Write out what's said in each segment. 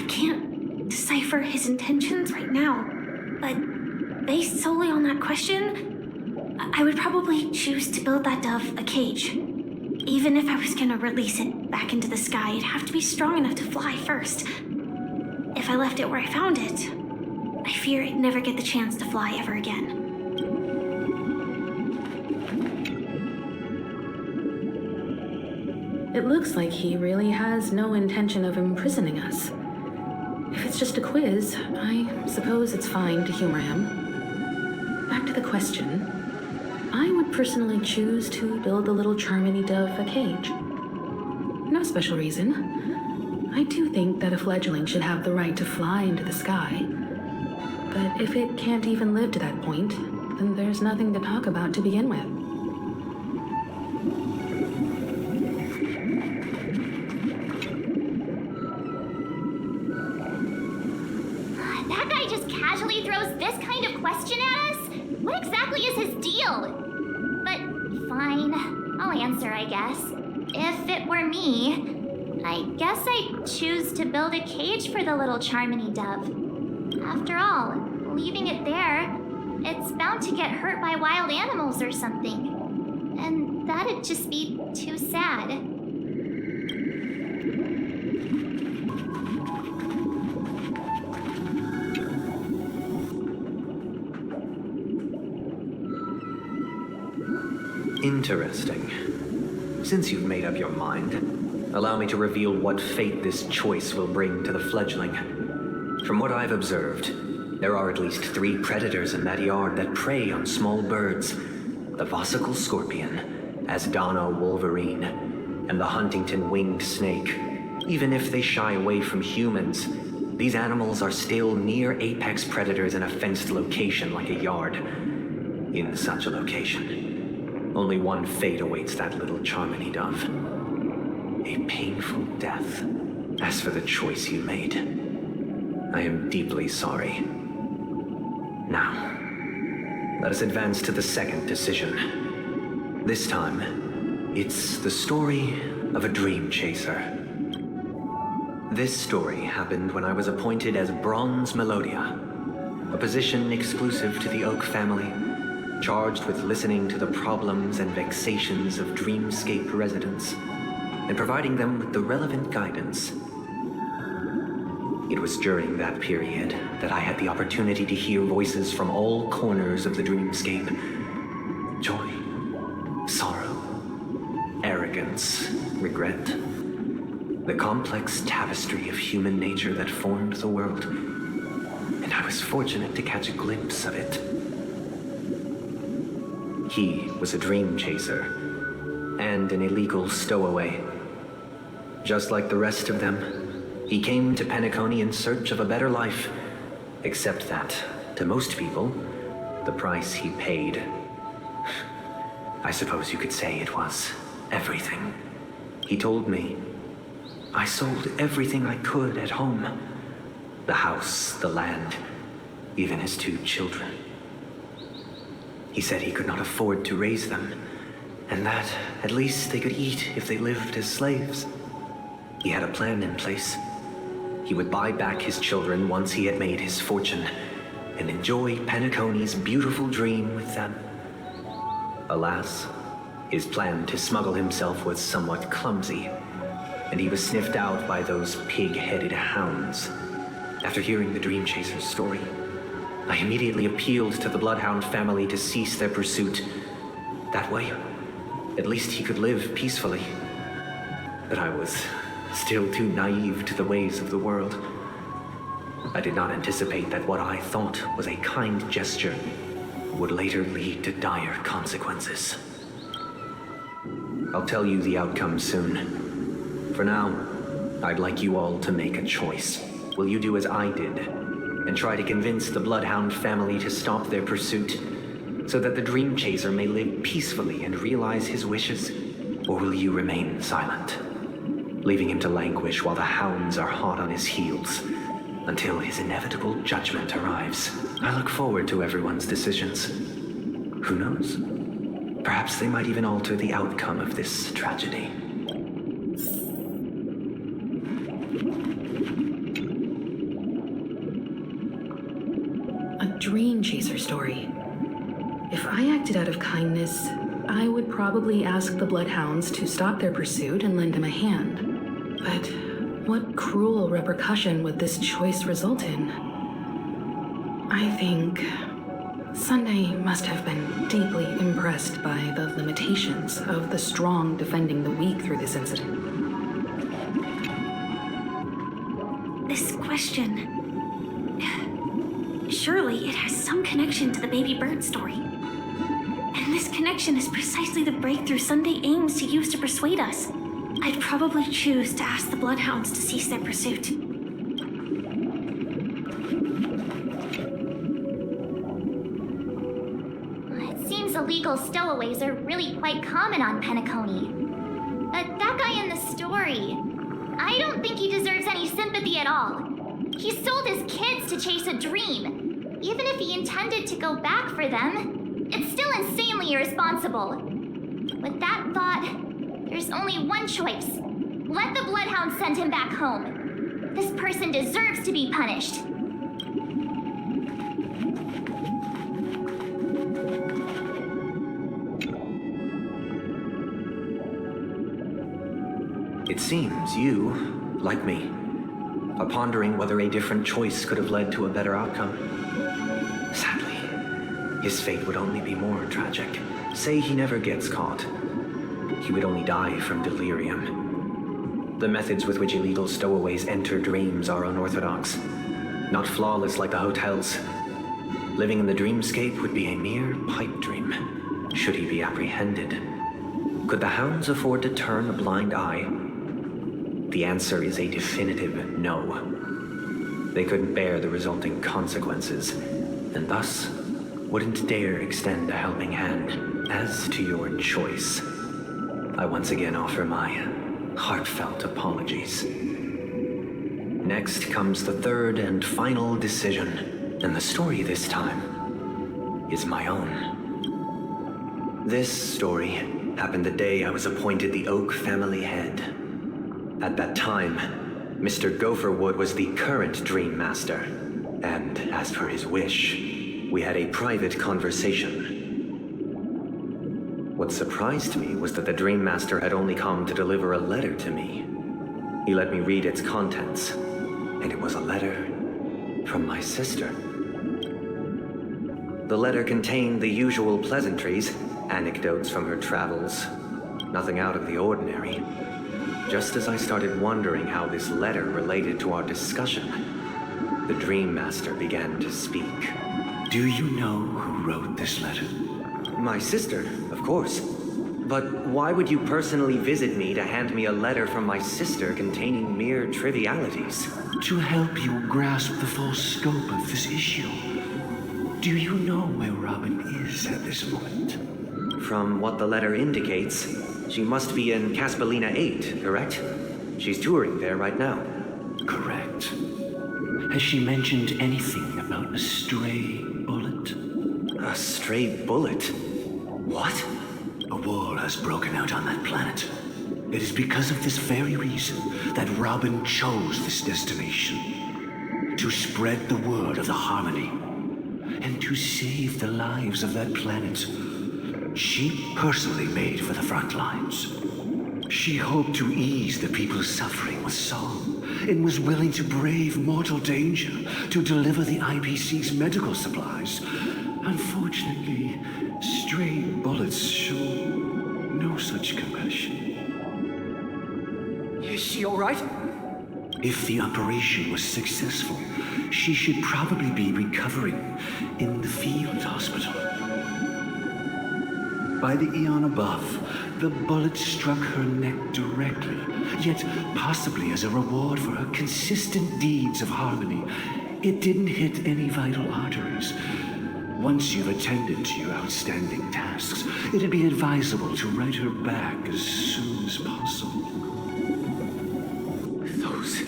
can't decipher his intentions right now, but based solely on that question, I would probably choose to build that dove a cage. Even if I was gonna release it back into the sky, it'd have to be strong enough to fly first. If I left it where I found it, I fear it'd never get the chance to fly ever again. It looks like he really has no intention of imprisoning us. If it's just a quiz, I suppose it's fine to humor him. Back to the question. I would personally choose to build the little Charmony dove a cage. No special reason. I do think that a fledgling should have the right to fly into the sky. But if it can't even live to that point, then there's nothing to talk about to begin with. That guy just casually throws this kind of question at us? What exactly is his deal? But fine, I'll answer, I guess. If it were me, I guess I'd choose to build a cage for the little Charmony dove. After all, leaving it there, it's bound to get hurt by wild animals or something. And that'd just be too sad. Interesting. Since you've made up your mind, allow me to reveal what fate this choice will bring to the fledgling. From what I've observed, there are at least 3 predators in that yard that prey on small birds. The Vosicle scorpion, Asdana wolverine, and the Huntington winged snake. Even if they shy away from humans, these animals are still near apex predators in a fenced location like a yard. In such a location, only one fate awaits that little Charmony dove. A painful death. As for the choice you made, I am deeply sorry. Now, let us advance to the second decision. This time, it's the story of a dream chaser. This story happened when I was appointed as Bronze Melodia, a position exclusive to the Oak family, charged with listening to the problems and vexations of dreamscape residents and providing them with the relevant guidance. It was during that period that I had the opportunity to hear voices from all corners of the dreamscape. Joy, sorrow, arrogance, regret. The complex tapestry of human nature that formed the world. And I was fortunate to catch a glimpse of it. He was a dream chaser and an illegal stowaway. Just like the rest of them, he came to Penacony in search of a better life, except that, to most people, the price he paid, I suppose you could say it was everything. He told me, I sold everything I could at home. The house, the land, even his 2 children. He said he could not afford to raise them, and that at least they could eat if they lived as slaves. He had a plan in place. He would buy back his children once he had made his fortune, and enjoy Penacony's beautiful dream with them. Alas, his plan to smuggle himself was somewhat clumsy, and he was sniffed out by those pig-headed hounds. After hearing the dream chaser's story, I immediately appealed to the Bloodhound family to cease their pursuit. That way, at least he could live peacefully. But I was still too naive to the ways of the world. I did not anticipate that what I thought was a kind gesture would later lead to dire consequences. I'll tell you the outcome soon. For now, I'd like you all to make a choice. Will you do as I did and try to convince the Bloodhound family to stop their pursuit so that the Dream Chaser may live peacefully and realize his wishes? Or will you remain silent, leaving him to languish while the hounds are hot on his heels until his inevitable judgment arrives? I look forward to everyone's decisions. Who knows? Perhaps they might even alter the outcome of this tragedy. Dreamchaser Story. If I acted out of kindness, I would probably ask the Bloodhounds to stop their pursuit and lend him a hand. But what cruel repercussion would this choice result in? I think Sunday must have been deeply impressed by the limitations of the strong defending the weak through this incident. This question... Surely it has some connection to the baby bird story. And this connection is precisely the breakthrough Sunday aims to use to persuade us. I'd probably choose to ask the Bloodhounds to cease their pursuit. It seems illegal stowaways are really quite common on Penacony. But that guy in the story, I don't think he deserves any sympathy at all. He sold his kids to chase a dream. Even if he intended to go back for them, it's still insanely irresponsible. With that thought, there's only one choice. Let the Bloodhounds send him back home. This person deserves to be punished. It seems you, like me, are pondering whether a different choice could have led to a better outcome. Sadly, his fate would only be more tragic. Say he never gets caught. He would only die from delirium. The methods with which illegal stowaways enter dreams are unorthodox, not flawless like the hotels. Living in the dreamscape would be a mere pipe dream, should he be apprehended. Could the hounds afford to turn a blind eye? The answer is a definitive no. They couldn't bear the resulting consequences, and thus wouldn't dare extend a helping hand. As to your choice, I once again offer my heartfelt apologies. Next comes the third and final decision, and the story this time is my own. This story happened the day I was appointed the Oak family head. At that time, Mr. Gopherwood was the current Dream Master, and as per his wish, we had a private conversation. What surprised me was that the Dream Master had only come to deliver a letter to me. He let me read its contents, and it was a letter from my sister. The letter contained the usual pleasantries, anecdotes from her travels, nothing out of the ordinary. Just as I started wondering how this letter related to our discussion, the Dream Master began to speak. Do you know who wrote this letter? My sister, of course. But why would you personally visit me to hand me a letter from my sister containing mere trivialities? To help you grasp the full scope of this issue. Do you know where Robin is at this moment? From what the letter indicates, she must be in Caspelina 8, correct? She's touring there right now. Correct. Has she mentioned anything about a stray bullet? A stray bullet? What? A war has broken out on that planet. It is because of this very reason that Robin chose this destination. To spread the word of the Harmony. And to save the lives of that planet. She personally made for the front lines. She hoped to ease the people's suffering with song, and was willing to brave mortal danger to deliver the IPC's medical supplies. Unfortunately, stray bullets show no such compassion. Is she all right? If the operation was successful, she should probably be recovering in the field hospital. By the eon above, the bullet struck her neck directly, yet possibly as a reward for her consistent deeds of harmony, it didn't hit any vital arteries. Once you've attended to your outstanding tasks, it'd be advisable to write her back as soon as possible. Those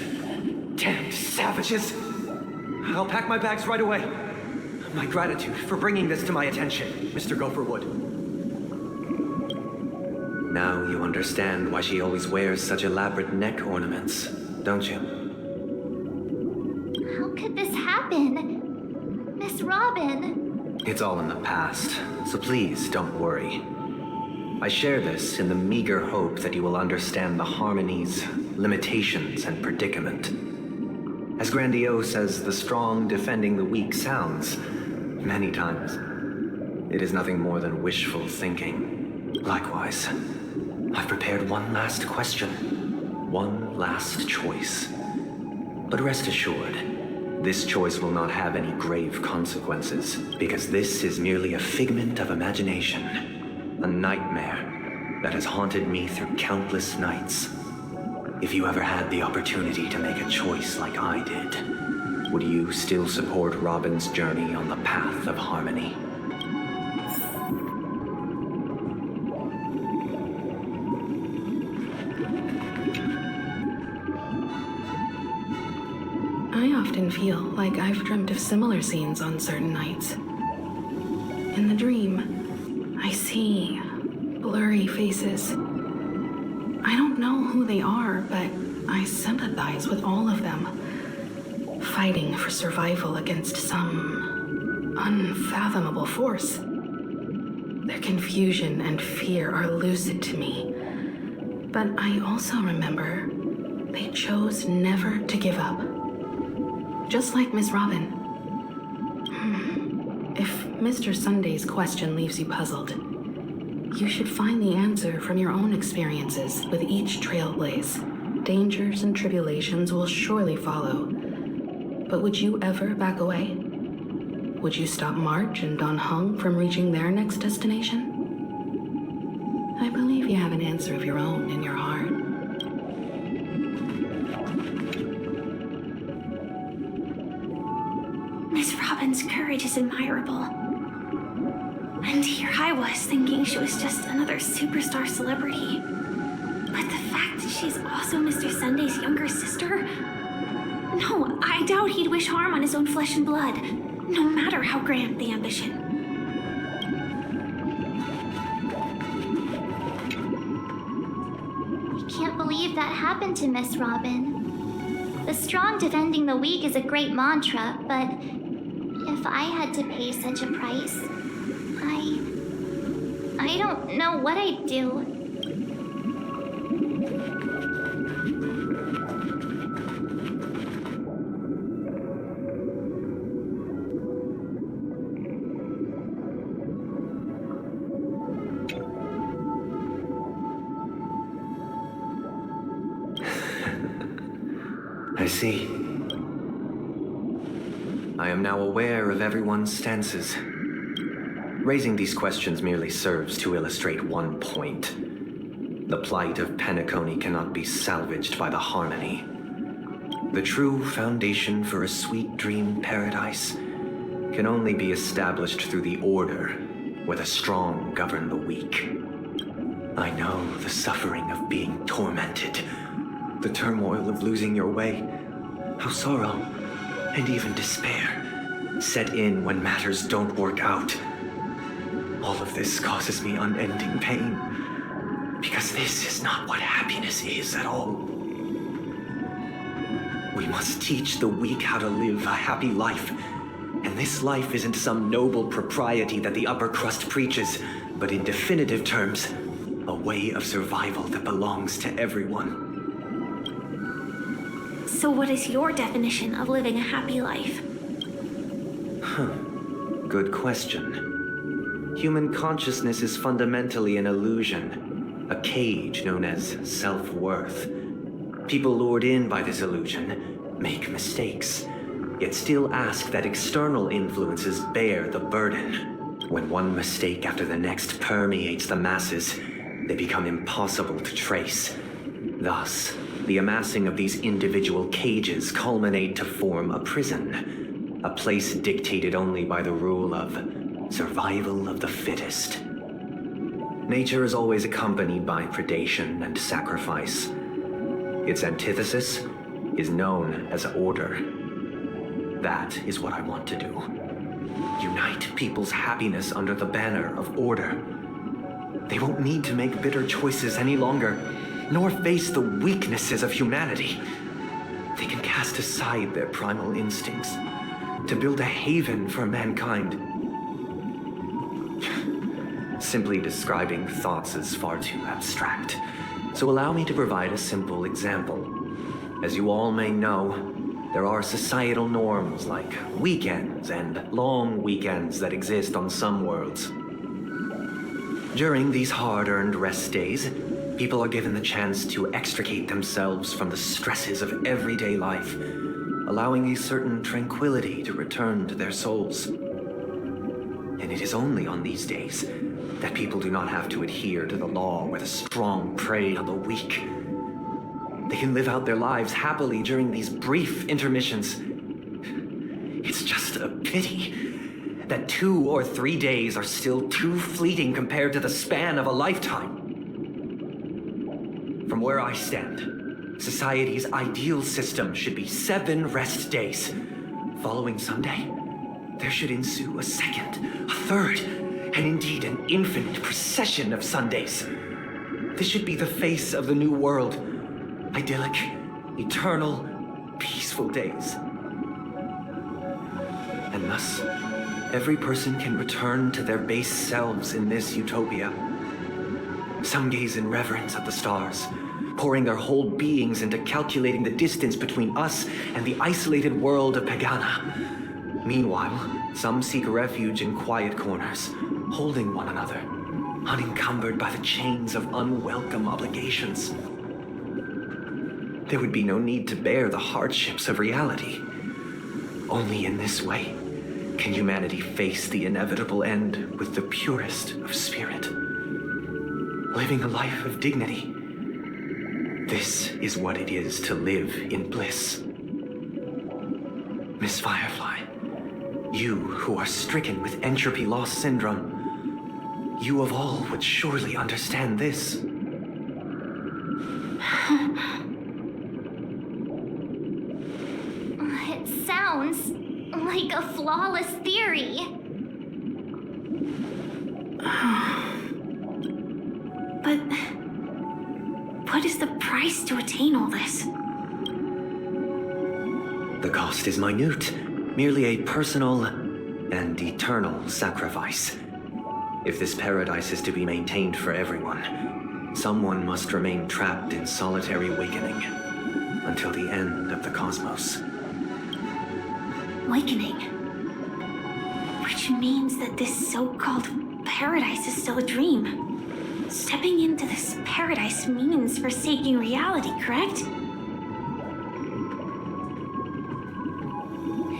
damned savages! I'll pack my bags right away. My gratitude for bringing this to my attention, Mr. Gopherwood. Now you understand why she always wears such elaborate neck ornaments, don't you? How could this happen? Miss Robin. It's all in the past, so please don't worry. I share this in the meager hope that you will understand the harmony's limitations and predicament. As grandiose as the strong defending the weak sounds, many times, it is nothing more than wishful thinking. Likewise, I've prepared one last question, one last choice. But rest assured, this choice will not have any grave consequences, because this is merely a figment of imagination, a nightmare that has haunted me through countless nights. If you ever had the opportunity to make a choice like I did, would you still support Robin's journey on the path of harmony? I often feel like I've dreamt of similar scenes on certain nights. In the dream, I see blurry faces. I don't know who they are, but I sympathize with all of them, fighting for survival against some unfathomable force. Their confusion and fear are lucid to me, but I also remember they chose never to give up. Just like Miss Robin. If Mr. Sunday's question leaves you puzzled, you should find the answer from your own experiences with each Trailblaze. Dangers and tribulations will surely follow. But would you ever back away? Would you stop March and Don Hung from reaching their next destination? I believe you have an answer of your own in your heart. Miss Robin's courage is admirable. And here I was thinking she was just another superstar celebrity. But the fact that she's also Mr. Sunday's younger sister? No, I doubt he'd wish harm on his own flesh and blood, no matter how grand the ambition. I can't believe that happened to Miss Robin. The strong defending the weak is a great mantra, but if I had to pay such a price, I don't know what I'd do. I see. I am now aware of everyone's stances. Raising these questions merely serves to illustrate one point. The plight of Penacony cannot be salvaged by the harmony. The true foundation for a sweet dream paradise can only be established through the order where the strong govern the weak. I know the suffering of being tormented, the turmoil of losing your way, how sorrow and even despair set in when matters don't work out. All of this causes me unending pain, because this is not what happiness is at all. We must teach the weak how to live a happy life, and this life isn't some noble propriety that the upper crust preaches, but in definitive terms, a way of survival that belongs to everyone. So what is your definition of living a happy life? Good question. Human consciousness is fundamentally an illusion, a cage known as self-worth. People lured in by this illusion make mistakes, yet still ask that external influences bear the burden. When one mistake after the next permeates the masses, they become impossible to trace. Thus, the amassing of these individual cages culminate to form a prison, a place dictated only by the rule of survival of the fittest. Nature is always accompanied by predation and sacrifice. Its antithesis is known as order. That is what I want to do. Unite people's happiness under the banner of order. They won't need to make bitter choices any longer, nor face the weaknesses of humanity. They can cast aside their primal instincts, to build a haven for mankind. Simply describing thoughts is far too abstract, so allow me to provide a simple example. As you all may know, there are societal norms like weekends and long weekends that exist on some worlds. During these hard-earned rest days, people are given the chance to extricate themselves from the stresses of everyday life, allowing a certain tranquility to return to their souls. And it is only on these days that people do not have to adhere to the law where the strong prey on the weak. They can live out their lives happily during these brief intermissions. It's just a pity that 2 or 3 days are still too fleeting compared to the span of a lifetime. From where I stand, society's ideal system should be 7 rest days. Following Sunday, there should ensue a second, a third, and indeed an infinite procession of Sundays. This should be the face of the new world. Idyllic, eternal, peaceful days. And thus, every person can return to their base selves in this utopia. Some gaze in reverence at the stars, pouring their whole beings into calculating the distance between us and the isolated world of Pagana. Meanwhile, some seek refuge in quiet corners, holding one another, unencumbered by the chains of unwelcome obligations. There would be no need to bear the hardships of reality. Only in this way can humanity face the inevitable end with the purest of spirit, living a life of dignity. This is what it is to live in bliss. Miss Firefly, you who are stricken with entropy loss syndrome, you of all would surely understand this. It sounds like a flawless theory. But what is the price to attain all this? The cost is minute, merely a personal and eternal sacrifice. If this paradise is to be maintained for everyone, someone must remain trapped in solitary awakening until the end of the cosmos. Awakening. Which means that this so-called paradise is still a dream. Stepping into this paradise means forsaking reality, correct?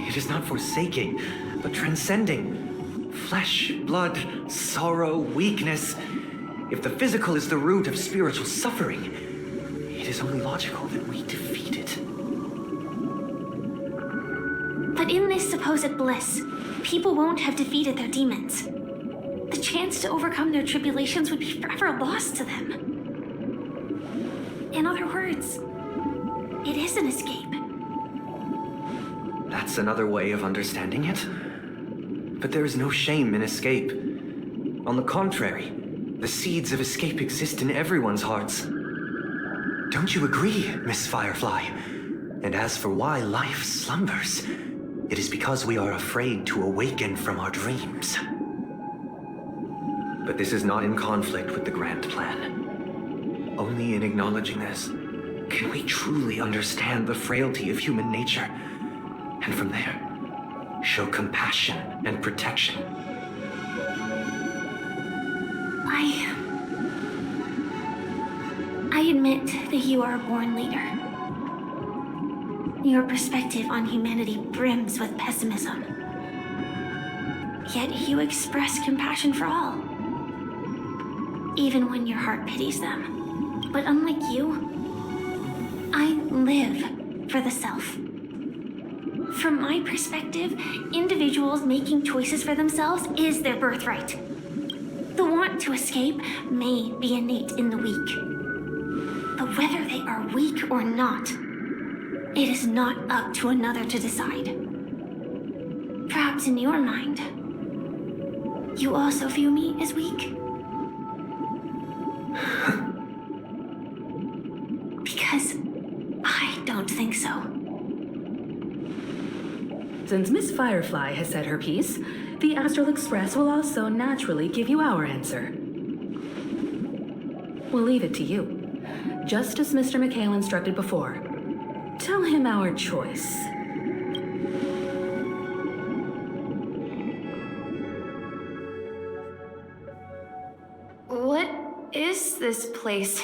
It is not forsaking, but transcending. Flesh, blood, sorrow, weakness. If the physical is the root of spiritual suffering, it is only logical that we defeat it. But in this supposed bliss, people won't have defeated their demons. The chance to overcome their tribulations would be forever lost to them. In other words, it is an escape. That's another way of understanding it. But there is no shame in escape. On the contrary, the seeds of escape exist in everyone's hearts. Don't you agree, Miss Firefly? And as for why life slumbers, it is because we are afraid to awaken from our dreams. But this is not in conflict with the grand plan. Only in acknowledging this can we truly understand the frailty of human nature, and from there, show compassion and protection. I admit that you are a born leader. Your perspective on humanity brims with pessimism. Yet you express compassion for all, even when your heart pities them. But unlike you, I live for the self. From my perspective, individuals making choices for themselves is their birthright. The want to escape may be innate in the weak. But whether they are weak or not, it is not up to another to decide. Perhaps in your mind, you also view me as weak? Because I don't think so. Since Miss Firefly has said her piece, the Astral Express will also naturally give you our answer. We'll leave it to you, just as Mr. Mikhail instructed before. Tell him our choice. What is this place?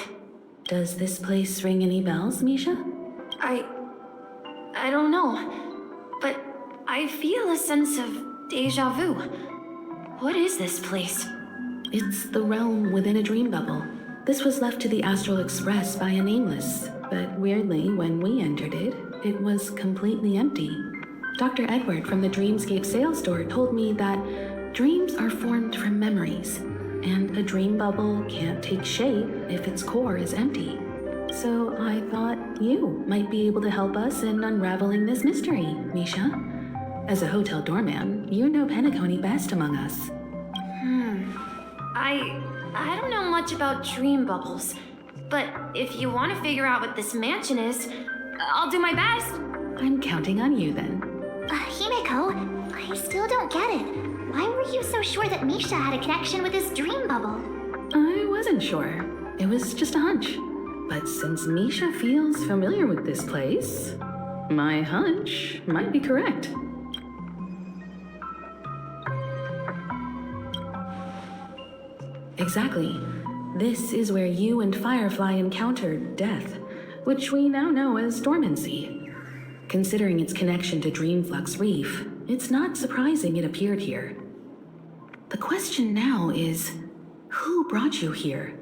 Does this place ring any bells, Misha? I don't know, but I feel a sense of deja vu. What is this place? It's the realm within a dream bubble. This was left to the Astral Express by a nameless, but weirdly, when we entered it, it was completely empty. Dr. Edward from the Dreamscape sales store told me that dreams are formed from memories, and a dream bubble can't take shape if its core is empty. So I thought you might be able to help us in unraveling this mystery, Misha. As a hotel doorman, you know Penacony best among us. I don't know much about dream bubbles, but if you want to figure out what this mansion is, I'll do my best. I'm counting on you then. Himeko, I still don't get it. Why were you so sure that Misha had a connection with this dream bubble? I wasn't sure. It was just a hunch. But since Misha feels familiar with this place, my hunch might be correct. Exactly. This is where you and Firefly encountered death, which we now know as dormancy. Considering its connection to Dreamflux Reef, it's not surprising it appeared here. The question now is, who brought you here?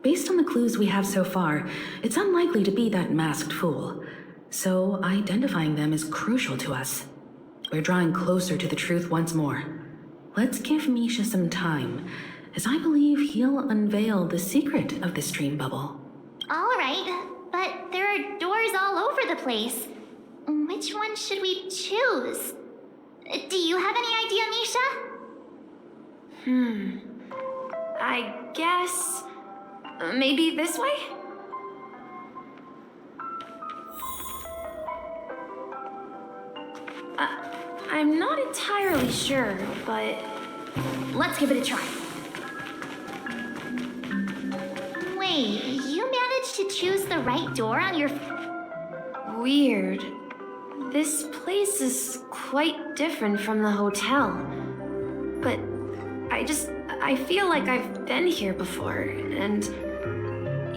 Based on the clues we have so far, it's unlikely to be that masked fool. So identifying them is crucial to us. We're drawing closer to the truth once more. Let's give Misha some time, as I believe he'll unveil the secret of this dream bubble. All right, but there are doors all over the place. Which one should we choose? Do you have any idea, Misha? I guess... maybe this way? I'm not entirely sure, but let's give it a try. Wait, you managed to choose the right door on your... Weird. This place is quite different from the hotel. But I feel like I've been here before, and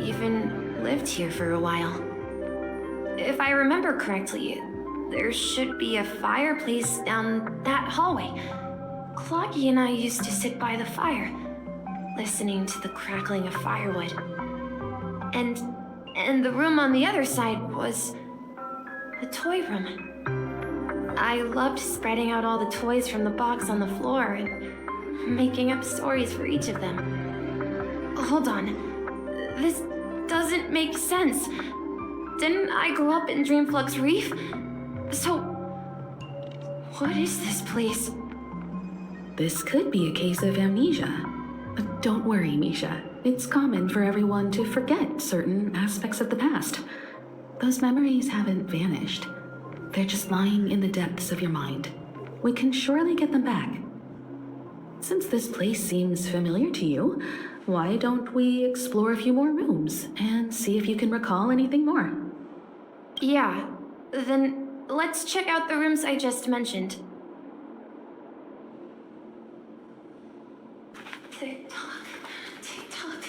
even lived here for a while. If I remember correctly, there should be a fireplace down that hallway. Cloggy and I used to sit by the fire, listening to the crackling of firewood. And the room on the other side was the toy room. I loved spreading out all the toys from the box on the floor and making up stories for each of them. Hold on. This doesn't make sense. Didn't I grow up in Dreamflux Reef? So, what is this place? This could be a case of amnesia. But don't worry, Misha. It's common for everyone to forget certain aspects of the past. Those memories haven't vanished. They're just lying in the depths of your mind. We can surely get them back. Since this place seems familiar to you, why don't we explore a few more rooms and see if you can recall anything more? Yeah, then let's check out the rooms I just mentioned. Tick-tock, tick-tock, tick-tock.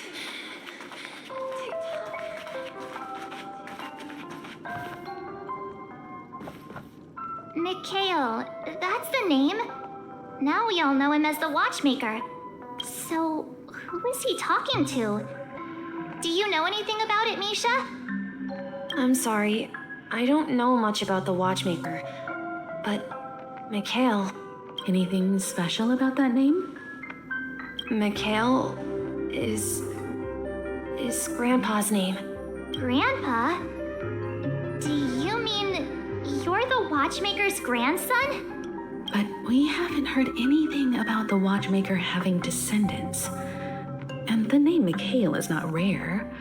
Mikhail, that's the name. Now we all know him as the Watchmaker. So, who is he talking to? Do you know anything about it, Misha? I'm sorry, I don't know much about the Watchmaker. But, Mikhail... Anything special about that name? Mikhail is Grandpa's name. Grandpa? Do you mean you're the Watchmaker's grandson? But we haven't heard anything about the Watchmaker having descendants. And the name Mikhail is not rare.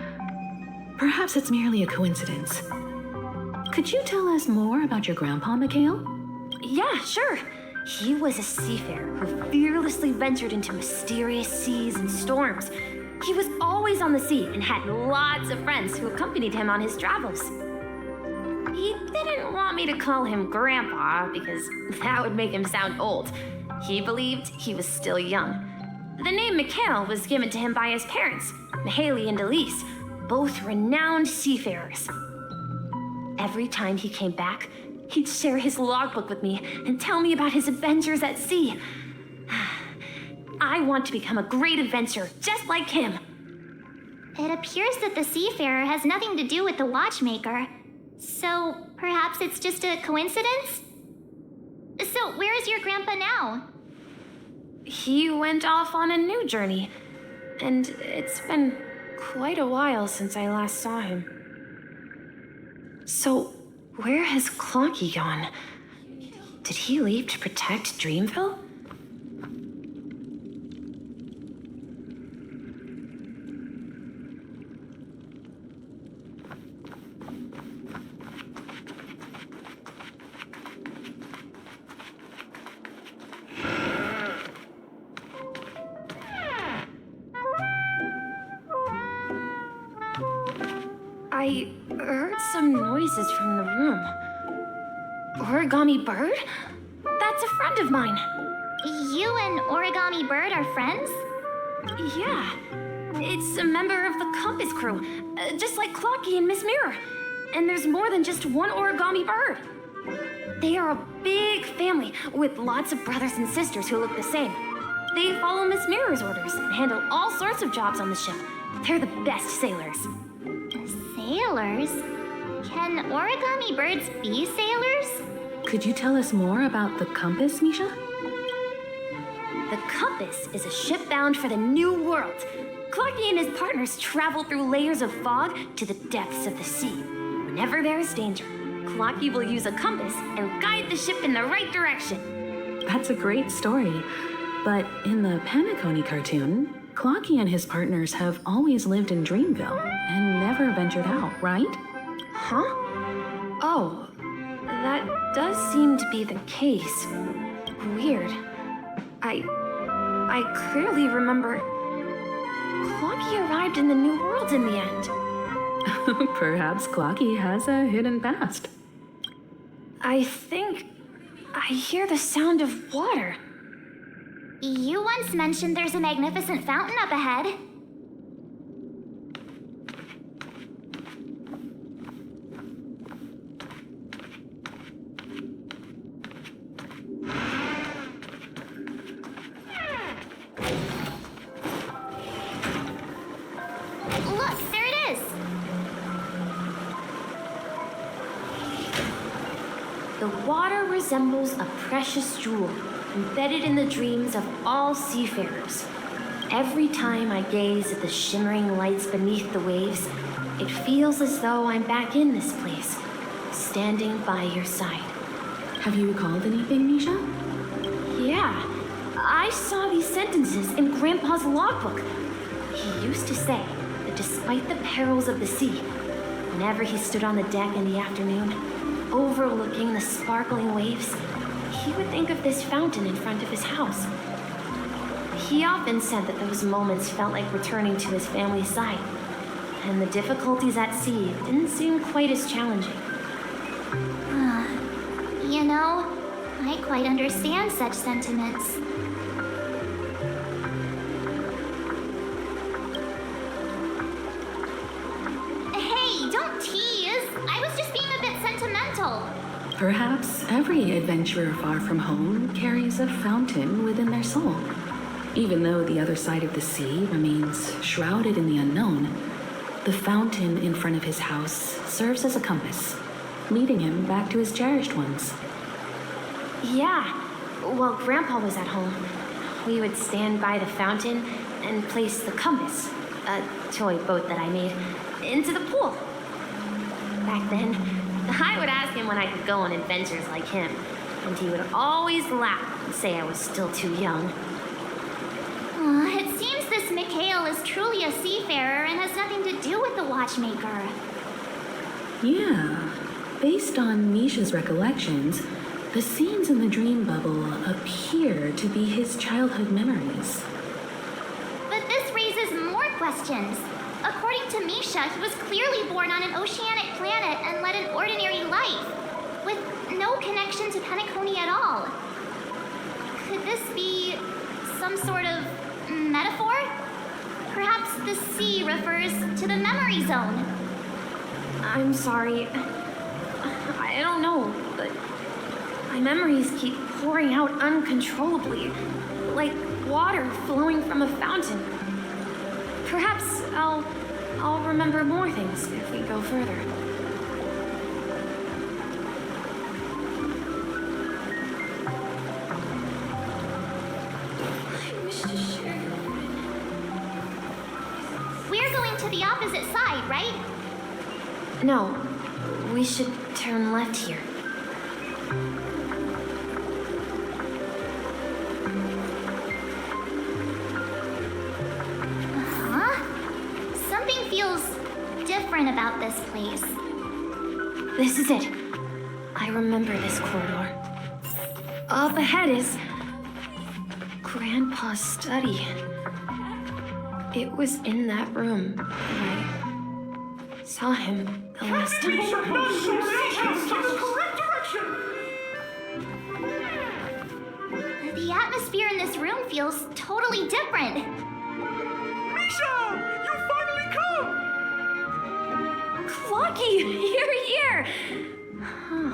Perhaps it's merely a coincidence. Could you tell us more about your grandpa, Mikhail? Yeah, sure. He was a seafarer who fearlessly ventured into mysterious seas and storms. He was always on the sea and had lots of friends who accompanied him on his travels. He didn't want me to call him Grandpa because that would make him sound old. He believed he was still young. The name Mikhail was given to him by his parents, Mihaly and Elise, both renowned seafarers. Every time he came back, he'd share his logbook with me and tell me about his adventures at sea. I want to become a great adventurer, just like him. It appears that the seafarer has nothing to do with the watchmaker. So, perhaps it's just a coincidence? So, where is your grandpa now? He went off on a new journey, and it's been quite a while since I last saw him. So, where has Clocky gone? Did he leave to protect Dreamville? I heard some noises from the room. Origami Bird? That's a friend of mine. You and Origami Bird are friends? Yeah. It's a member of the Compass crew, just like Clocky and Miss Mirror. And there's more than just one Origami Bird. They are a big family with lots of brothers and sisters who look the same. They follow Miss Mirror's orders and handle all sorts of jobs on the ship. They're the best sailors. Sailors? Can origami birds be sailors? Could you tell us more about the compass, Misha? The Compass is a ship bound for the New World. Clocky and his partners travel through layers of fog to the depths of the sea. Whenever there is danger, Clocky will use a compass and guide the ship in the right direction. That's a great story. But in the Penacony cartoon, Clocky and his partners have always lived in Dreamville and never ventured out, right? Huh? Oh, that does seem to be the case. Weird. I clearly remember Clocky arrived in the New World in the end. Perhaps Clocky has a hidden past. I think I hear the sound of water. You once mentioned there's a magnificent fountain up ahead. Look, there it is! The water resembles a precious jewel, embedded in the dreams of all seafarers. Every time I gaze at the shimmering lights beneath the waves, it feels as though I'm back in this place, standing by your side. Have you recalled anything, Misha? Yeah, I saw these sentences in Grandpa's logbook. He used to say that despite the perils of the sea, whenever he stood on the deck in the afternoon, overlooking the sparkling waves, he would think of this fountain in front of his house. He often said that those moments felt like returning to his family's side, and the difficulties at sea didn't seem quite as challenging. You know, I quite understand such sentiments. Hey, don't tease! I was just being a bit sentimental. Perhaps every adventurer far from home carries a fountain within their soul. Even though the other side of the sea remains shrouded in the unknown, the fountain in front of his house serves as a compass, leading him back to his cherished ones. Yeah, while Grandpa was at home, we would stand by the fountain and place the compass, a toy boat that I made, into the pool. Back then, I would ask him when I could go on adventures like him, and he would always laugh and say I was still too young. It seems this Mikhail is truly a seafarer and has nothing to do with the watchmaker. Yeah, based on Misha's recollections, The scenes in the dream bubble appear to be his childhood memories. But this raises more questions. According to Misha, he was clearly born on an oceanic planet and led an ordinary life, with no connection to Penacony at all. Could this be some sort of metaphor? Perhaps the sea refers to the memory zone. I'm sorry. I don't know, but my memories keep pouring out uncontrollably, like water flowing from a fountain. Perhaps I'll remember more things if we go further. I wish to share. We're going to the opposite side, right? No, we should turn left here. Huh? Something feels different about this place. This is it. I remember this corridor. Up ahead is Grandpa's study. It was in that room when I saw him the last time. The atmosphere in this room feels totally different. Misha! You finally come! Clocky, you're here! Huh.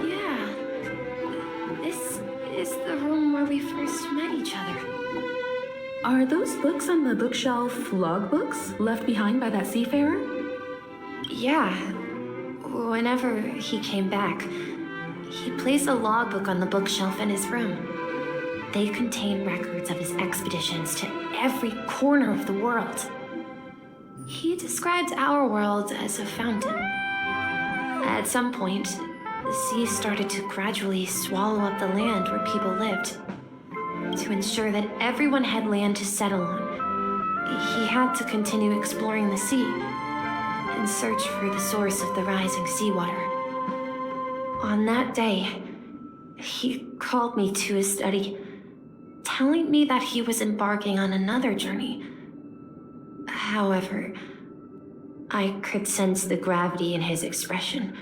Yeah. This is the room where we first met each other. Are those books on the bookshelf logbooks left behind by that seafarer? Yeah. Whenever he came back, he placed a logbook on the bookshelf in his room. They contain records of his expeditions to every corner of the world. He described our world as a fountain. At some point, the sea started to gradually swallow up the land where people lived. To ensure that everyone had land to settle on, he had to continue exploring the sea in search for the source of the rising seawater. On that day, he called me to his study, telling me that he was embarking on another journey. However, I could sense the gravity in his expression.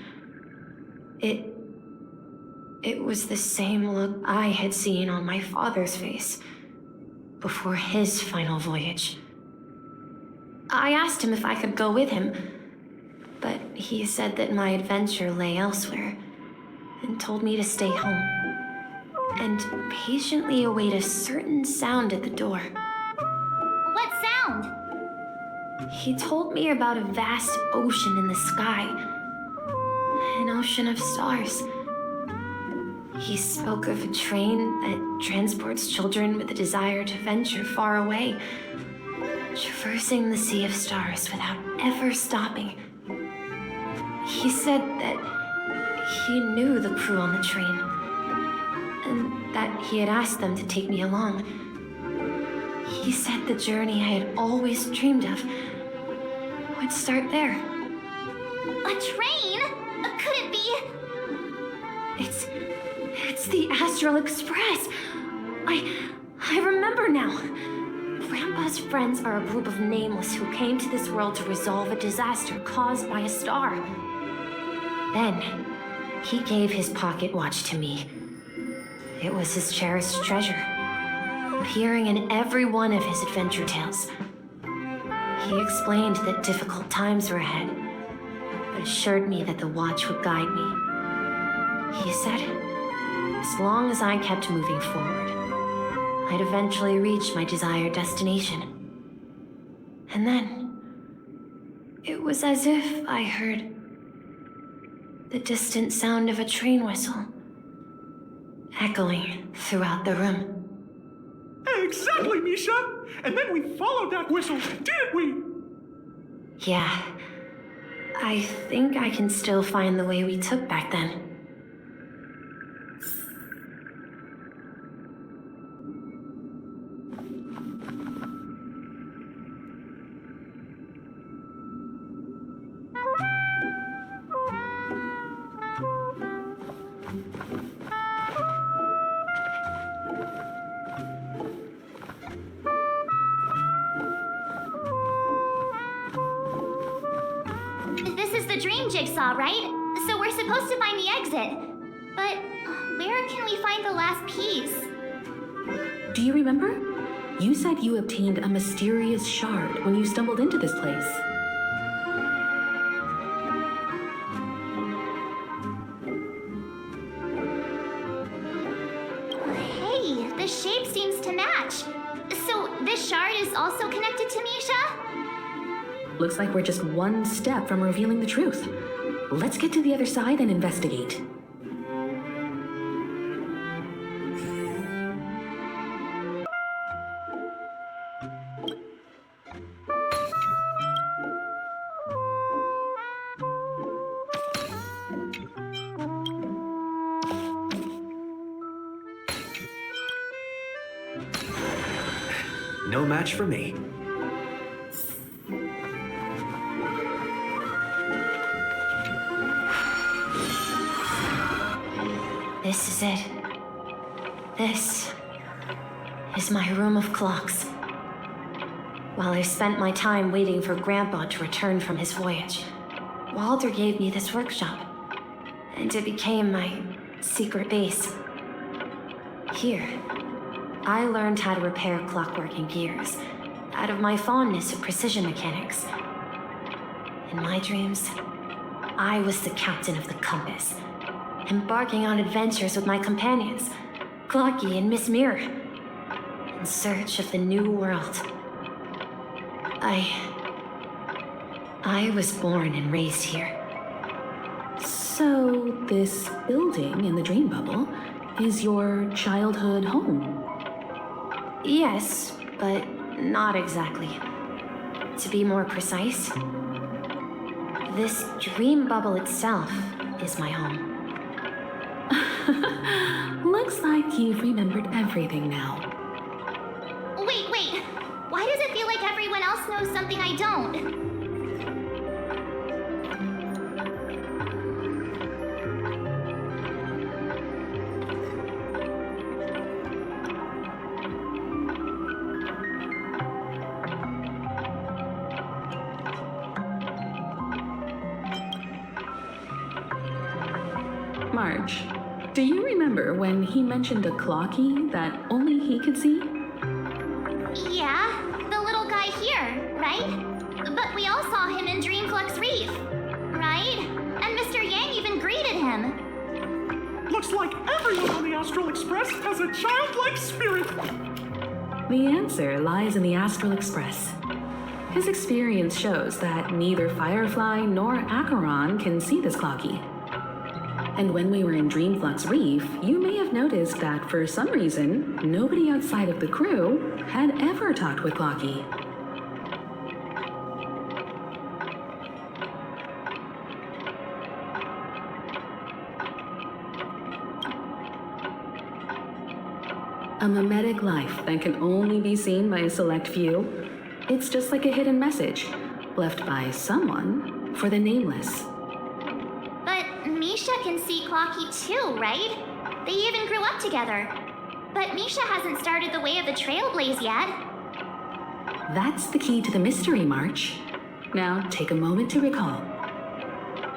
It was the same look I had seen on my father's face before his final voyage. I asked him if I could go with him, but he said that my adventure lay elsewhere and told me to stay home and patiently await a certain sound at the door. What sound? He told me about a vast ocean in the sky, an ocean of stars. He spoke of a train that transports children with a desire to venture far away, traversing the sea of stars without ever stopping. He said that he knew the crew on the train, and that he had asked them to take me along. He said the journey I had always dreamed of would start there. A train? Could it be? It's the Astral Express. I remember now. Grandpa's friends are a group of nameless who came to this world to resolve a disaster caused by a star. Then, he gave his pocket watch to me. It was his cherished treasure, appearing in every one of his adventure tales. He explained that difficult times were ahead, but assured me that the watch would guide me. He said, as long as I kept moving forward, I'd eventually reach my desired destination. And then, it was as if I heard the distant sound of a train whistle echoing throughout the room. Exactly, Misha! And then we followed that whistle, didn't we? Yeah. I think I can still find the way we took back then. This is the dream jigsaw, right? So we're supposed to find the exit. But where can we find the last piece? Do you remember? You said you obtained a mysterious shard when you stumbled into this place. Hey, the shape seems to match. So this shard is also connected to Misha? Looks like we're just one step from revealing the truth. Let's get to the other side and investigate. No match for me. This is it. This is my room of clocks. While I spent my time waiting for Grandpa to return from his voyage, Walter gave me this workshop, and it became my secret base. Here, I learned how to repair clockworking gears out of my fondness of precision mechanics. In my dreams, I was the captain of the compass, embarking on adventures with my companions, Clocky and Miss Mirror, in search of the new world. I was born and raised here. So, this building in the dream bubble is your childhood home? Yes, but not exactly. To be more precise, this dream bubble itself is my home. Looks like you've remembered everything now. Wait. Why does it feel like everyone else knows something I don't? Marge, do you remember when he mentioned a clocky that only he could see? Yeah, the little guy here, right? But we all saw him in Dreamflux Reef, right? And Mr. Yang even greeted him. Looks like everyone on the Astral Express has a childlike spirit. The answer lies in the Astral Express. His experience shows that neither Firefly nor Acheron can see this clocky. And when we were in Dreamflux Reef, you may have noticed that for some reason, nobody outside of the crew had ever talked with Clocky. A mimetic life that can only be seen by a select few. It's just like a hidden message, left by someone for the nameless. But Misha can see Clocky too, right? They even grew up together. But Misha hasn't started the way of the Trailblaze yet. That's the key to the mystery, March. Now, take a moment to recall.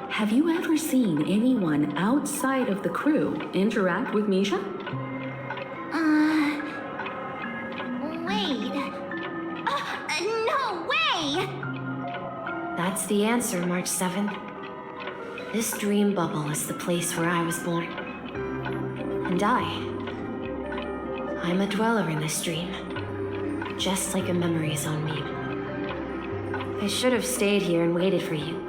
Have you ever seen anyone outside of the crew interact with Misha? Wait. No way! That's the answer, March 7th. This dream bubble is the place where I was born. And I'm a dweller in this dream. Just like a memory zone meme. I should have stayed here and waited for you.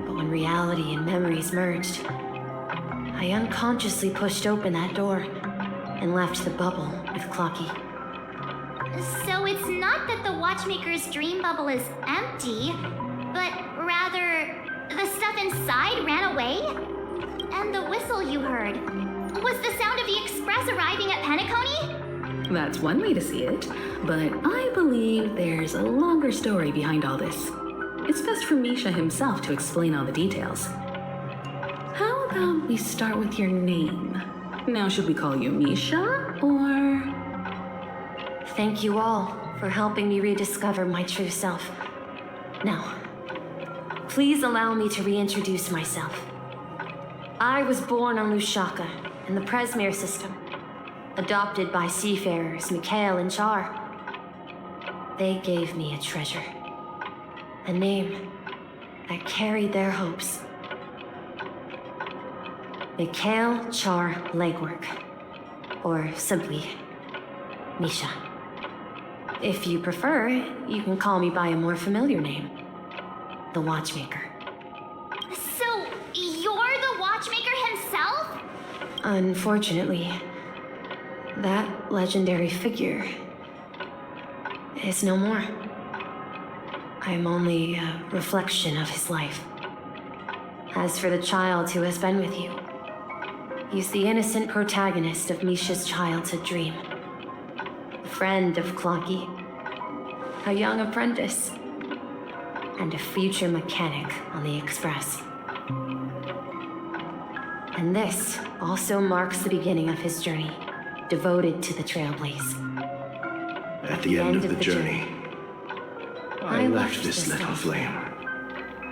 But when reality and memories merged, I unconsciously pushed open that door and left the bubble with Clocky. So it's not that the Watchmaker's dream bubble is empty, but rather the stuff inside ran away? And the whistle you heard was the sound of the express arriving at Penacony? That's one way to see it, but I believe there's a longer story behind all this. It's best for Misha himself to explain all the details. How about we start with your name? Now, should we call you Misha, or... Thank you all for helping me rediscover my true self. Now, Please allow me to reintroduce myself. I was born on Lushaka, in the Presmere system, adopted by seafarers Mikhail and Char. They gave me a treasure, a name that carried their hopes. Mikhail Char Legwork, or simply Misha. If you prefer, you can call me by a more familiar name, the Watchmaker. So, you're the Watchmaker himself? Unfortunately, that legendary figure is no more. I am only a reflection of his life. As for the child who has been with you, he's the innocent protagonist of Misha's childhood dream. A friend of Clonky, a young apprentice, and a future mechanic on the Express. And this also marks the beginning of his journey, devoted to the Trailblaze. At the end of the journey, I left this little flame,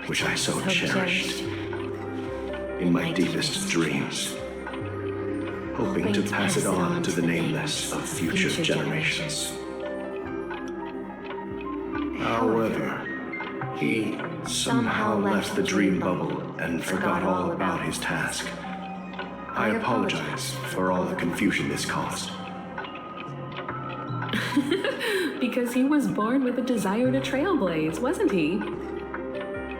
which I so cherished, in my deepest dreams, hoping to pass it on to the nameless of future generations. However, he somehow left the dream bubble and forgot all about his task. I apologize for all the confusion this caused. Because he was born with a desire to trailblaze, wasn't he?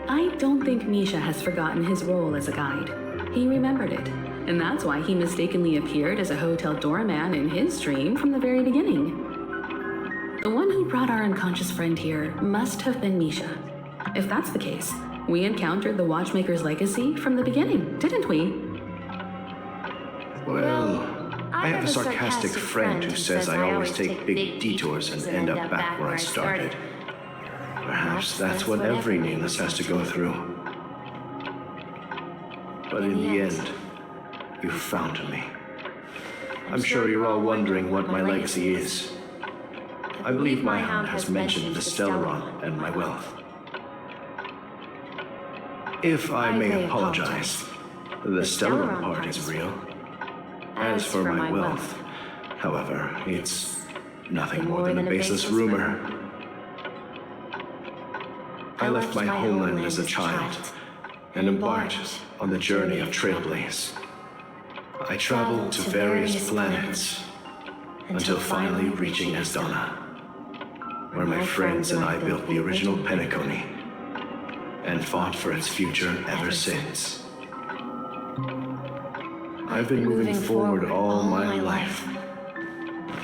I don't think Misha has forgotten his role as a guide. He remembered it, and that's why he mistakenly appeared as a hotel doorman in his dream from the very beginning. The one who brought our unconscious friend here must have been Misha. If that's the case, we encountered the Watchmaker's legacy from the beginning, didn't we? Well, I have a sarcastic friend who says I always take big detours and end up back where I started. Perhaps that's what every nameless has to go through. But in the end, you found me. I'm sure you're all wondering what my legacy is. I believe my hound has mentioned the Stellaron and my wealth. If I may apologize, the Stellaron part is real. As for my wealth, however, it's nothing more than a baseless rumor. I left my homeland as a child and embarked on the journey of Trailblaze. I traveled to various planets until finally reaching Asdana, where my friends and I built the original Penacony and fought for its future ever since. I've been moving forward all my life,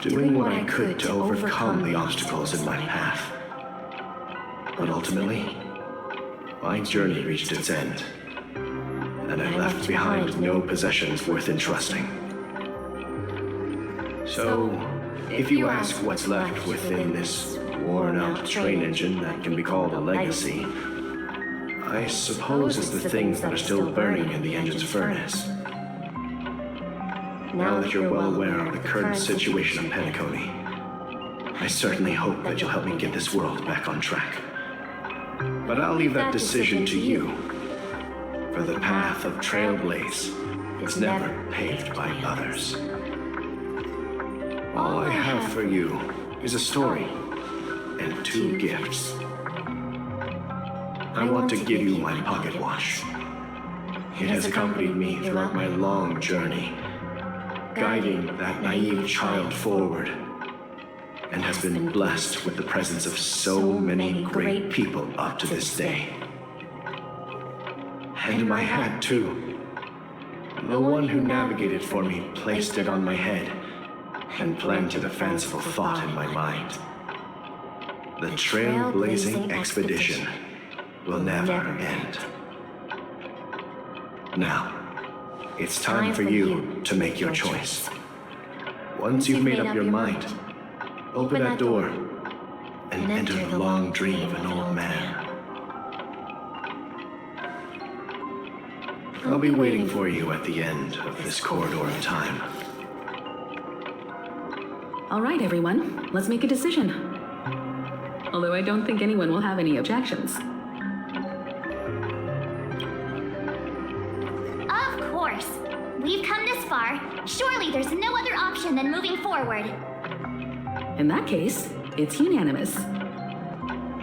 doing what I could to overcome the obstacles in my path. But ultimately, my journey reached its end, and I left behind no possessions worth entrusting. So, if you ask what's left within this worn-out train engine that can be called a legacy, I suppose it's the things that are still burning in the engine's furnace. Now that you're well aware of the current situation of Penacony, I certainly hope that you'll help me get this world back on track. But I'll leave that decision to you, for the path of Trailblaze is never paved by others. All I have for you is a story and 2 gifts. I want to give you my pocket watch. It has accompanied me throughout my long journey, guiding that naive child forward, and has been blessed with the presence of so many great people up to this day. And my hat, too. The one who navigated for me placed it on my head and planted a fanciful thought in my mind. The trailblazing expedition will never end. Now, it's time for you to make your choice. Once you've made up your mind, open that door and enter the long dream of an old man. I'll be waiting for you at the end of this corridor of time. All right, everyone, let's make a decision. Although I don't think anyone will have any objections. We've come this far. Surely there's no other option than moving forward. In that case, it's unanimous.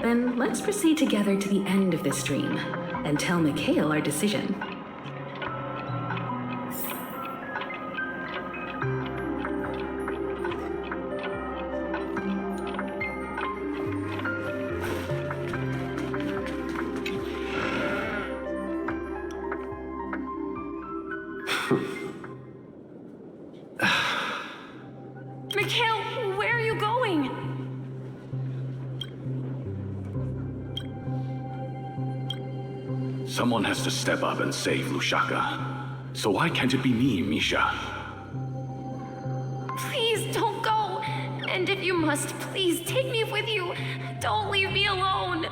Then let's proceed together to the end of this stream and tell Mikhail our decision. Mikhail, where are you going? Someone has to step up and save Lushaka. So why can't it be me, Misha? Please don't go. And if you must, please take me with you. Don't leave me alone.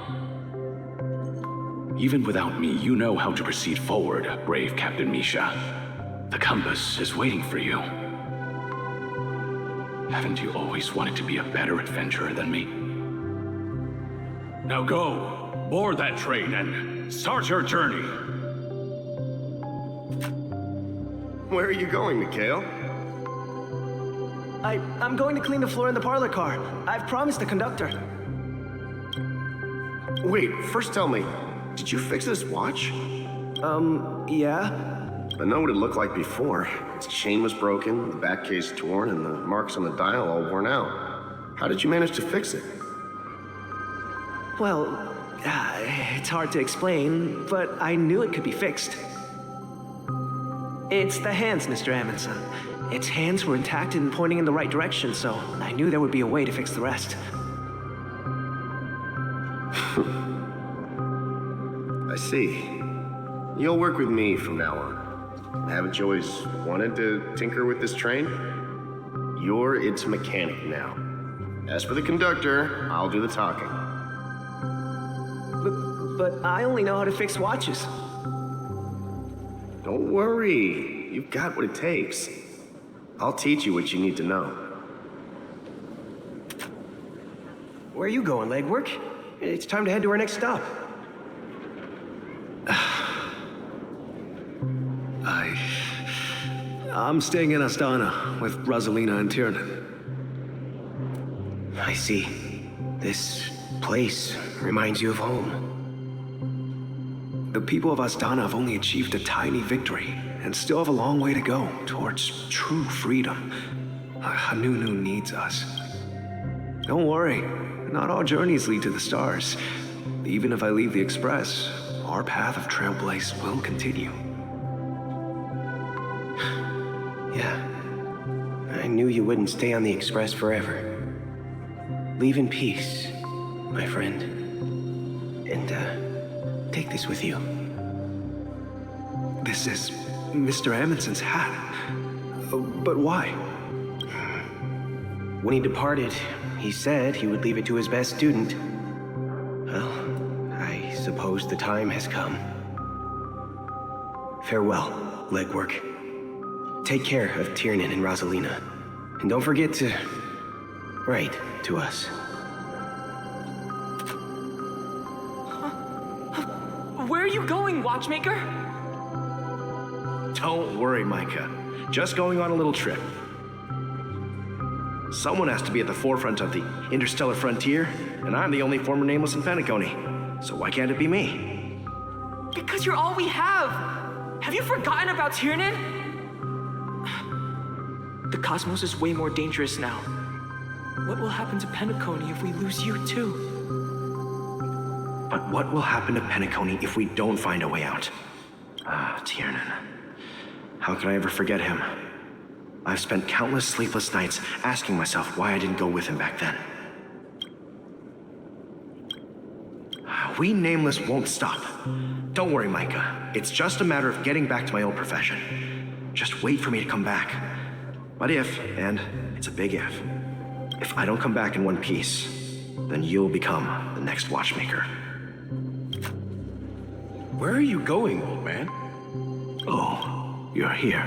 Even without me, you know how to proceed forward, brave Captain Misha. The compass is waiting for you. Haven't you always wanted to be a better adventurer than me? Now go, board that train and start your journey. Where are you going, Mikhail? I'm going to clean the floor in the parlor car. I've promised the conductor. Wait, first tell me, did you fix this watch? Yeah. I know what it looked like before. Its chain was broken, the back case torn, and the marks on the dial all worn out. How did you manage to fix it? Well, it's hard to explain, but I knew it could be fixed. It's the hands, Mr. Amundsen. Its hands were intact and pointing in the right direction, so I knew there would be a way to fix the rest. I see. You'll work with me from now on. Haven't you always wanted to tinker with this train? You're its mechanic now. As for the conductor, I'll do the talking. But I only know how to fix watches. Don't worry. You've got what it takes. I'll teach you what you need to know. Where are you going, legwork? It's time to head to our next stop. I'm staying in Astana with Rosalina and Tiernan. I see. This place reminds you of home. The people of Astana have only achieved a tiny victory and still have a long way to go towards true freedom. Hanunu needs us. Don't worry, not all journeys lead to the stars. Even if I leave the Express, our path of Trailblazer will continue. Yeah. I knew you wouldn't stay on the Express forever. Leave in peace, my friend. And, take this with you. This is Mr. Amundsen's hat. But why? When he departed, he said he would leave it to his best student. Well, I suppose the time has come. Farewell, legwork. Take care of Tiernan and Rosalina. And don't forget to write to us. Where are you going, Watchmaker? Don't worry, Micah. Just going on a little trip. Someone has to be at the forefront of the interstellar frontier, and I'm the only former nameless in Penacony. So why can't it be me? Because you're all we have. Have you forgotten about Tiernan? The cosmos is way more dangerous now. What will happen to Penacony if we lose you too? But what will happen to Penacony if we don't find a way out? Tiernan. How could I ever forget him? I've spent countless sleepless nights asking myself why I didn't go with him back then. We Nameless won't stop. Don't worry, Micah. It's just a matter of getting back to my old profession. Just wait for me to come back. But if, and it's a big if I don't come back in one piece, then you'll become the next Watchmaker. Where are you going, old man? Oh, you're here.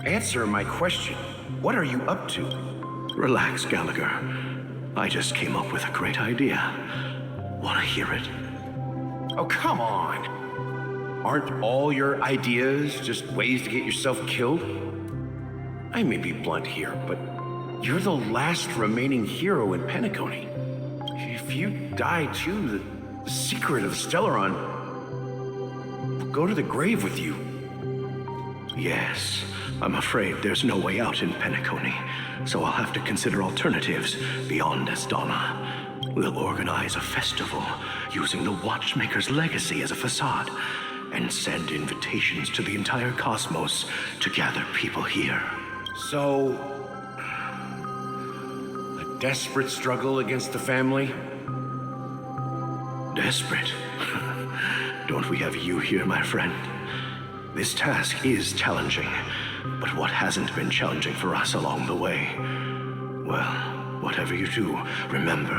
Answer my question. What are you up to? Relax, Gallagher. I just came up with a great idea. Want to hear it? Oh, come on. Aren't all your ideas just ways to get yourself killed? I may be blunt here, but you're the last remaining hero in Penacony. If you die too, the secret of Stellaron will go to the grave with you. Yes, I'm afraid there's no way out in Penacony, so I'll have to consider alternatives beyond Estana. We'll organize a festival using the Watchmaker's legacy as a facade and send invitations to the entire cosmos to gather people here. So, a desperate struggle against the family? Desperate? Don't we have you here, my friend? This task is challenging, but what hasn't been challenging for us along the way? Well, whatever you do, remember,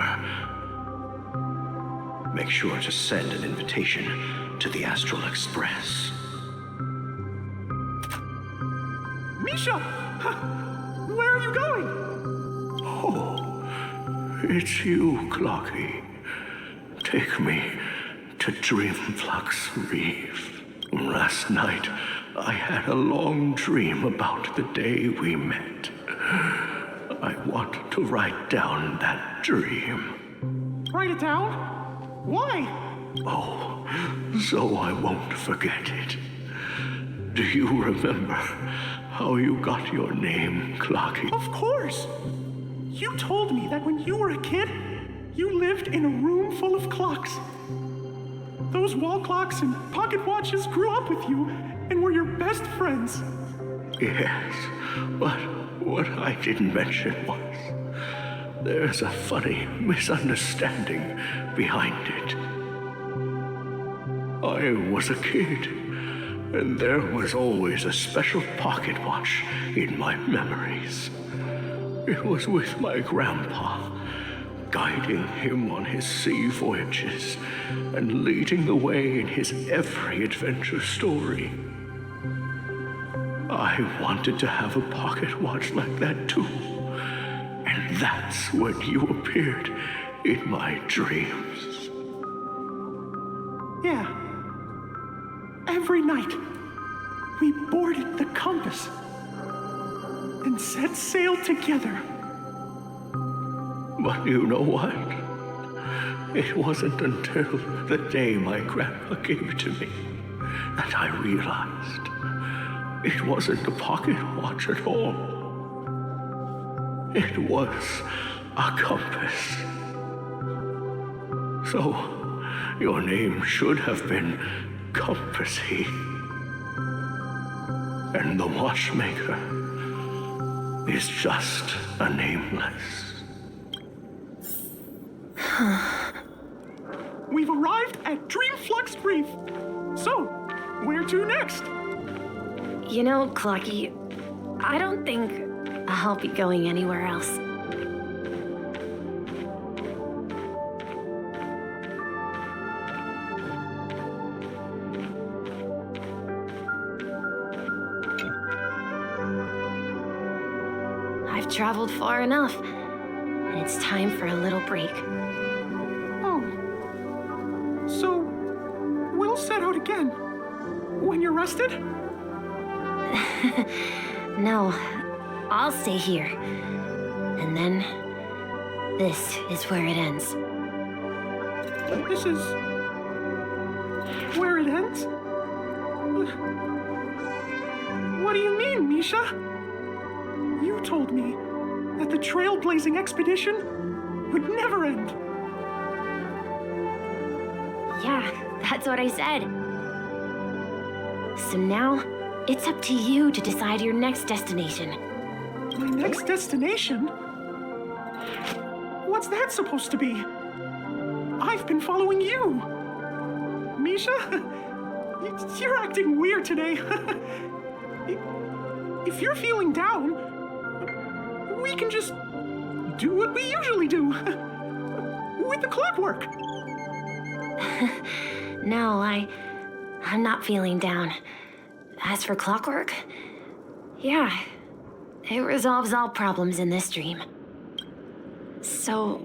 make sure to send an invitation to the Astral Express. Misha! Where are you going? Oh, it's you, Clocky. Take me to Dreamflux Reef. Last night, I had a long dream about the day we met. I want to write down that dream. Write it down? Why? Oh, so I won't forget it. Do you remember how you got your name, Clocky? Of course! You told me that when you were a kid, you lived in a room full of clocks. Those wall clocks and pocket watches grew up with you and were your best friends. Yes, but what I didn't mention was there's a funny misunderstanding behind it. I was a kid, and there was always a special pocket watch in my memories. It was with my grandpa, guiding him on his sea voyages and leading the way in his every adventure story. I wanted to have a pocket watch like that too, and that's when you appeared in my dreams. Yeah. Every night, we boarded the compass and set sail together. But you know what? It wasn't until the day my grandpa gave it to me that I realized it wasn't a pocket watch at all. It was a compass. So, your name should have been Compassy. And the Watchmaker is just a nameless. We've arrived at Dreamflux Reef. So, where to next? You know, Clocky, I don't think I'll be going anywhere else. I've traveled far enough, and it's time for a little break. Oh. So, we'll set out again. When you're rested? No, I'll stay here. And then, this is where it ends. This is where it ends? What do you mean, Misha? You told me that the trailblazing expedition would never end. Yeah, that's what I said. So now, it's up to you to decide your next destination. My next destination? What's that supposed to be? I've been following you. Misha? You're acting weird today. If you're feeling down, we can just do what we usually do. With the clockwork. No, I'm not feeling down. As for clockwork, yeah, it resolves all problems in this dream. So,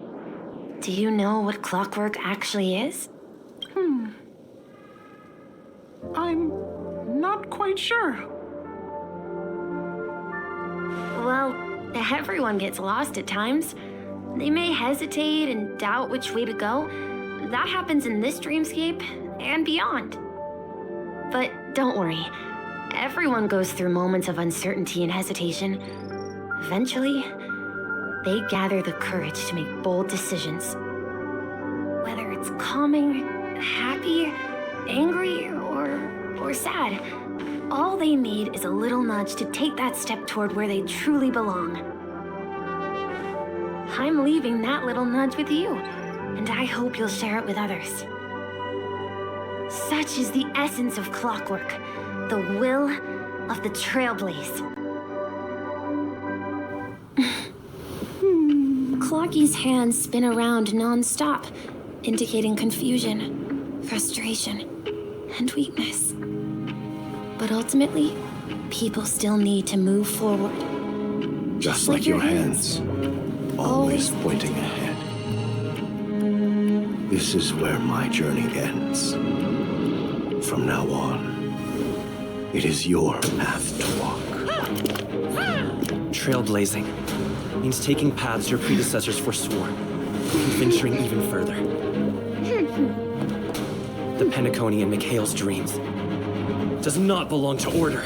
do you know what clockwork actually is? I'm not quite sure. Well, everyone gets lost at times. They may hesitate and doubt which way to go. That happens in this dreamscape and beyond. But don't worry. Everyone goes through moments of uncertainty and hesitation. Eventually, they gather the courage to make bold decisions. Whether it's calming, happy, angry, or sad, all they need is a little nudge to take that step toward where they truly belong. I'm leaving that little nudge with you, and I hope you'll share it with others. Such is the essence of clockwork, the will of the Trailblazer. Clocky's hands spin around non-stop, indicating confusion, frustration, and weakness. But ultimately, people still need to move forward. Just like your hands, always pointing ahead. This is where my journey ends. From now on, it is your path to walk. Trailblazing means taking paths your predecessors forswore, and venturing even further. The Penacony and Mikhail's dreams does not belong to Order.